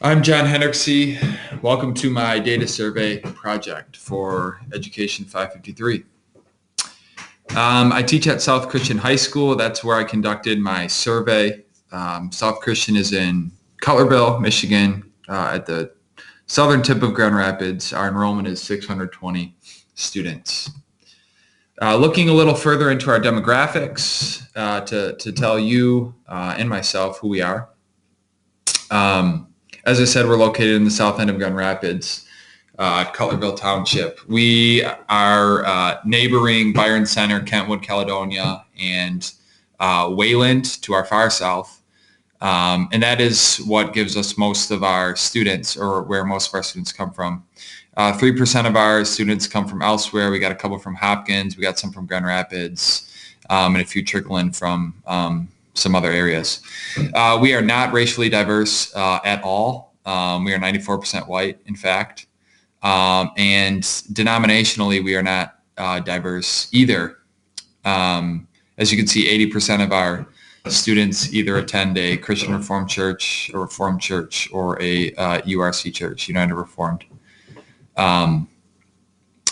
I'm John Hendricksey. Welcome to my data survey project for Education 553. I teach at South Christian High School. That's where I conducted my survey. South Christian is in Cutlerville, Michigan, at the southern tip of Grand Rapids. Our enrollment is 620 students. Looking a little further into our demographics to tell you and myself who we are. As I said, we're located in the south end of Grand Rapids, Cutlerville Township. We are neighboring Byron Center, Kentwood, Caledonia, and Wayland to our far south. And that is what gives us most of our students, or where most of our students come from. 3% of our students come from elsewhere. We got a couple from Hopkins. We got some from Grand Rapids, and a few trickle in from some other areas. We are not racially diverse at all. We are 94% white, in fact. And denominationally, we are not diverse either. As you can see, 80% of our students either attend a Christian Reformed Church, or a URC church, United Reformed.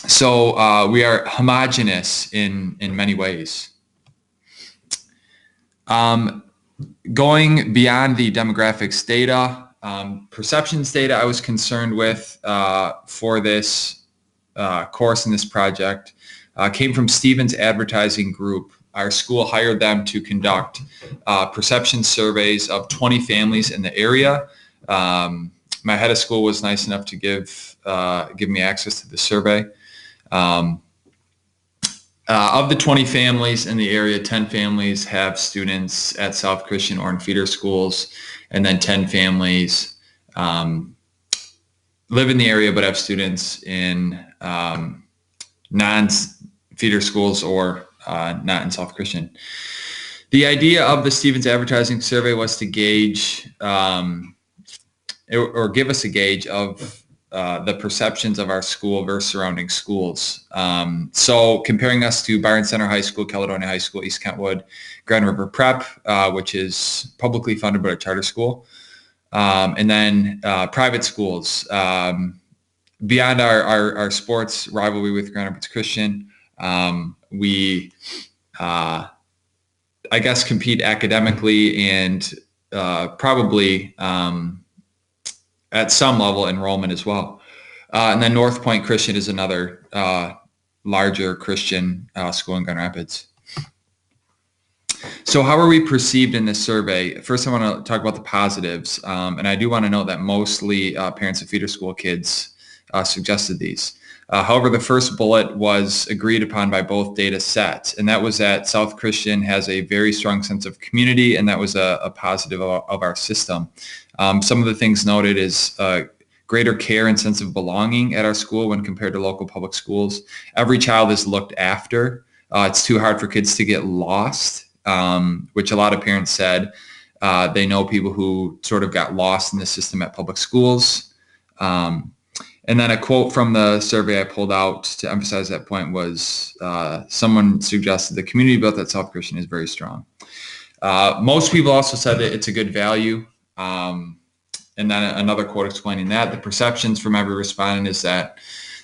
So we are homogenous in many ways. Going beyond the demographics data, perceptions data I was concerned with for this course in this project came from Stevens Advertising Group. Our school hired them to conduct perception surveys of 20 families in the area. My head of school was nice enough to give me access to the survey. Of the 20 families in the area, 10 families have students at South Christian or in feeder schools, and then 10 families live in the area but have students in non-feeder schools or not in South Christian. The idea of the Stevens Advertising Survey was to gauge or give us a gauge of the perceptions of our school versus surrounding schools. So comparing us to Byron Center High School, Caledonia High School, East Kentwood, Grand River Prep, which is publicly funded but a charter school, and then private schools. Beyond our sports rivalry with Grand Rapids Christian, we, I guess, compete academically and probably at some level enrollment as well. And then North Point Christian is another larger Christian school in Grand Rapids. So how are we perceived in this survey? First, I want to talk about the positives. And I do want to note that mostly parents of feeder school kids suggested these. However, the first bullet was agreed upon by both data sets, and that was that South Christian has a very strong sense of community, and that was a positive of our system. Some of the things noted is greater care and sense of belonging at our school when compared to local public schools. Every child is looked after. It's too hard for kids to get lost, which a lot of parents said. They know people who sort of got lost in the system at public schools. And then a quote from the survey I pulled out to emphasize that point was someone suggested the community built at South Christian is very strong. Most people also said that it's a good value. And then another quote explaining that the perceptions from every respondent is that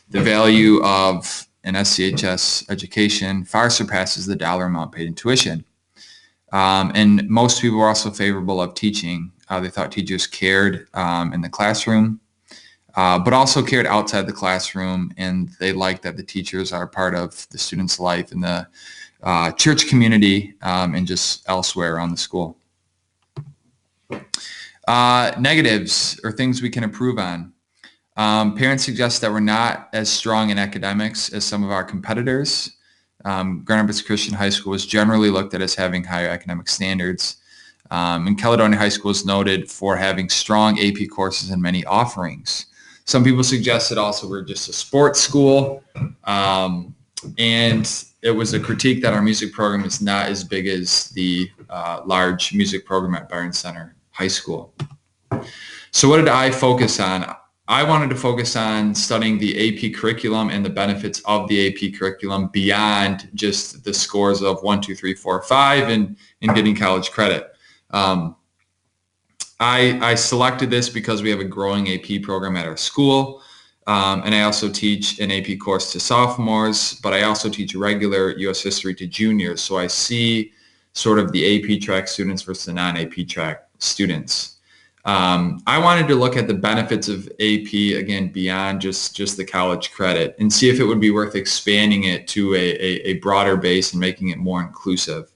the value of an SCHS education far surpasses the dollar amount paid in tuition. And most people were also favorable of teaching. They thought teachers cared in the classroom, but also cared outside the classroom, and they liked that the teachers are part of the student's life in the church community and just elsewhere around the school. Negatives, or things we can improve on. Parents suggest that we're not as strong in academics as some of our competitors. Grand Rapids Christian High School is generally looked at as having higher academic standards. And Caledonia High School is noted for having strong AP courses and many offerings. Some people suggested also we're just a sports school, and it was a critique that our music program is not as big as the large music program at Byron Center High School. So what did I focus on? I wanted to focus on studying the AP curriculum and the benefits of the AP curriculum beyond just the scores of 1, 2, 3, 4, 5 and getting college credit. I selected this because we have a growing AP program at our school. And I also teach an AP course to sophomores, but I also teach regular U.S. history to juniors. So I see sort of the AP track students versus the non-AP track students. I wanted to look at the benefits of AP, again, beyond just the college credit, and see if it would be worth expanding it to a broader base and making it more inclusive.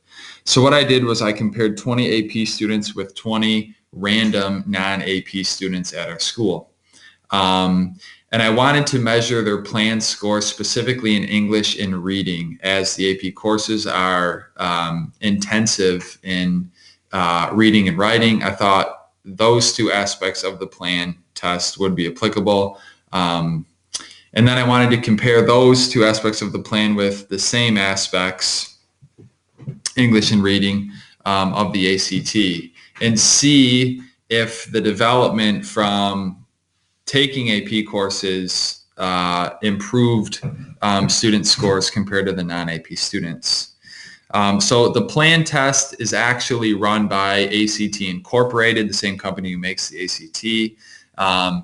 So what I did was I compared 20 AP students with 20 random non-AP students at our school. And I wanted to measure their planned score specifically in English and reading, as the AP courses are intensive in reading and writing. I thought those two aspects of the plan test would be applicable. And then I wanted to compare those two aspects of the plan with the same aspects, English and reading, of the ACT, and see if the development from taking AP courses improved student scores compared to the non-AP students. So the plan test is actually run by ACT Incorporated, the same company who makes the ACT.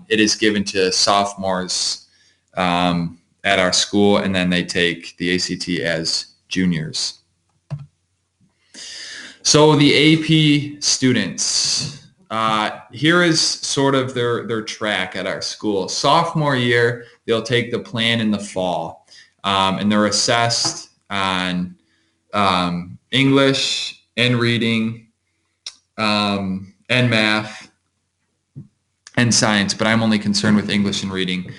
It is given to sophomores at our school, and then they take the ACT as juniors. So the AP students, here is sort of their track at our school. Sophomore year, they'll take the plan in the fall, and they're assessed on English and reading and math and science, but I'm only concerned with English and reading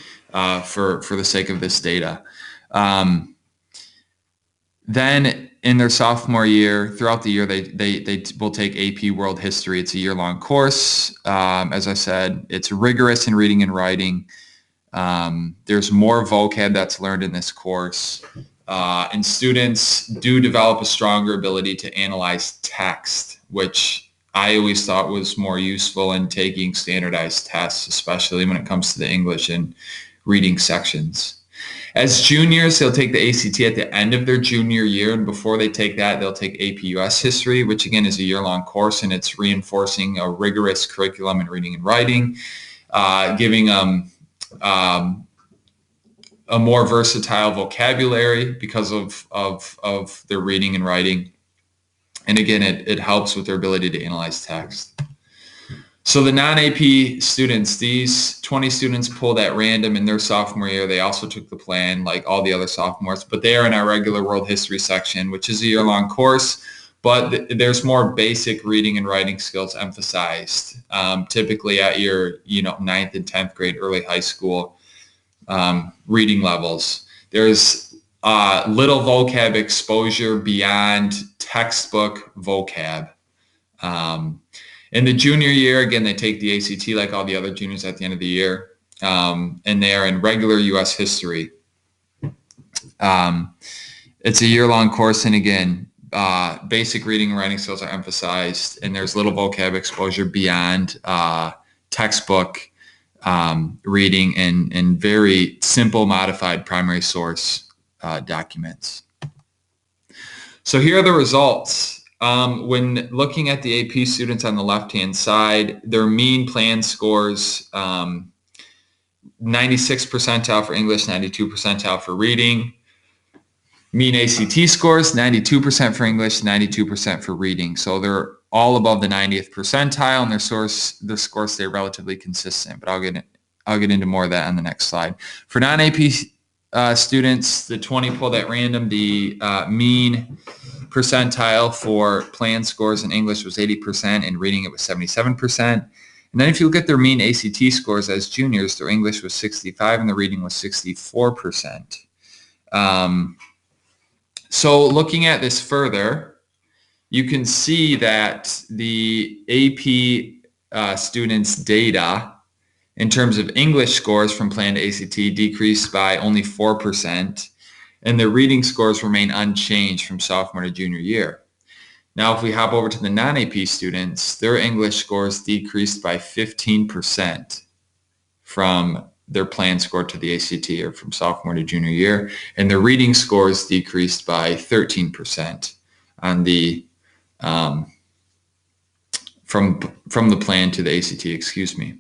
for the sake of this data. Then in their sophomore year, throughout the year, they will take AP World History. It's a year-long course. As I said, it's rigorous in reading and writing. There's more vocab that's learned in this course. And students do develop a stronger ability to analyze text, which I always thought was more useful in taking standardized tests, especially when it comes to the English and reading sections. As juniors, they'll take the ACT at the end of their junior year, and before they take that, they'll take AP US History, which again is a year-long course, and it's reinforcing a rigorous curriculum in reading and writing, giving them a more versatile vocabulary because of their reading and writing. And again, it helps with their ability to analyze text. So the non-AP students, these 20 students pulled at random in their sophomore year. They also took the plan like all the other sophomores, but they are in our regular world history section, which is a year-long course, but there's more basic reading and writing skills emphasized, typically at your 9th and 10th grade, early high school reading levels. There's little vocab exposure beyond textbook vocab. In the junior year, again, they take the ACT like all the other juniors at the end of the year, and they are in regular U.S. history. It's a year-long course, and again, basic reading and writing skills are emphasized, and there's little vocab exposure beyond textbook reading and very simple modified primary source documents. So here are the results. When looking at the AP students on the left-hand side, their mean plan scores, 96 percentile for English, 92 percentile for reading. Mean ACT scores, 92% for English, 92% for reading. So they're all above the 90th percentile, and their scores stay relatively consistent. But I'll get into more of that on the next slide. For non-AP students, the 20 pulled at random, the mean percentile for plan scores in English was 80%, and reading it was 77%. And then if you look at their mean ACT scores as juniors, their English was 65 and the reading was 64%. So looking at this further, you can see that the AP students' data in terms of English scores from plan to ACT decreased by only 4%, and the reading scores remain unchanged from sophomore to junior year. Now, if we hop over to the non-AP students, their English scores decreased by 15% from their plan score to the ACT, or from sophomore to junior year, and their reading scores decreased by 13% on the from from the plan to the ACT, excuse me.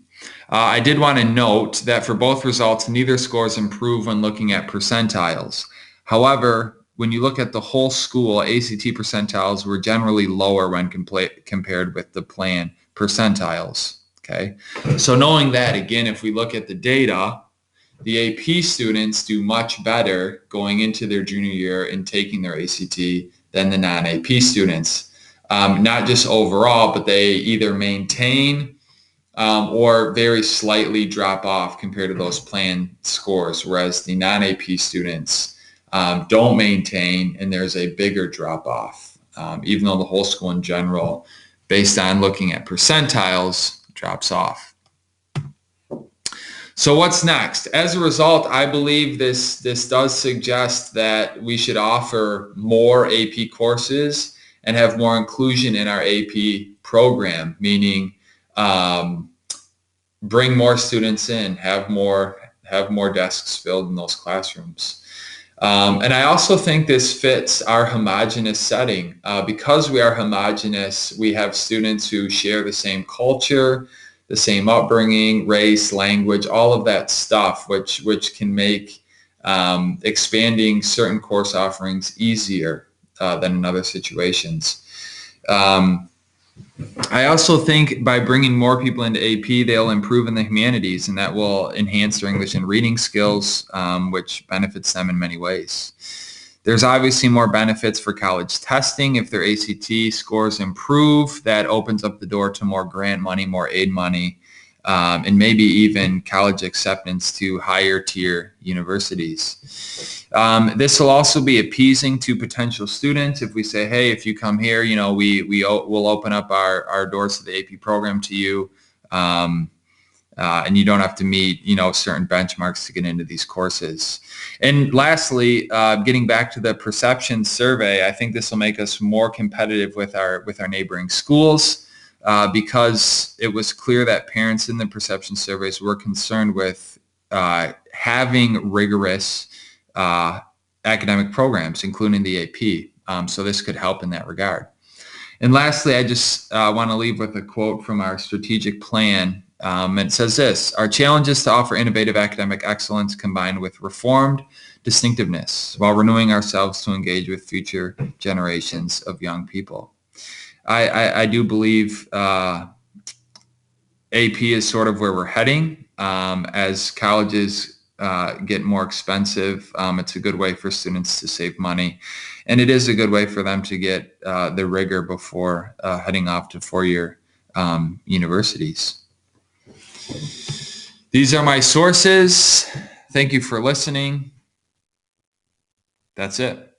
I did want to note that for both results, neither scores improve when looking at percentiles. However, when you look at the whole school, ACT percentiles were generally lower when compared with the plan percentiles. Okay, so knowing that, again, if we look at the data, the AP students do much better going into their junior year and taking their ACT than the non-AP students. Not just overall, but they either maintain or very slightly drop off compared to those planned scores, whereas the non-AP students don't maintain and there's a bigger drop off, even though the whole school in general, based on looking at percentiles, drops off. So what's next? As a result, I believe this does suggest that we should offer more AP courses and have more inclusion in our AP program, meaning bring more students in, have more desks filled in those classrooms. And I also think this fits our homogeneous setting. Because we are homogeneous, we have students who share the same culture, the same upbringing, race, language, all of that stuff, which can make expanding certain course offerings easier than in other situations. I also think by bringing more people into AP, they'll improve in the humanities, and that will enhance their English and reading skills, which benefits them in many ways. There's obviously more benefits for college testing. If their ACT scores improve, that opens up the door to more grant money, more aid money, and maybe even college acceptance to higher tier universities. This will also be appeasing to potential students. If we say, hey, if you come here, we'll open up our doors to the AP program to you. And you don't have to meet, certain benchmarks to get into these courses. And lastly, getting back to the perception survey, I think this will make us more competitive with our neighboring schools because it was clear that parents in the perception surveys were concerned with having rigorous academic programs, including the AP. So this could help in that regard. And lastly, I just want to leave with a quote from our strategic plan. It says this: our challenge is to offer innovative academic excellence combined with reformed distinctiveness while renewing ourselves to engage with future generations of young people. I do believe AP is sort of where we're heading. As colleges get more expensive, it's a good way for students to save money. And it is a good way for them to get the rigor before heading off to four-year universities. These are my sources. Thank you for listening. That's it.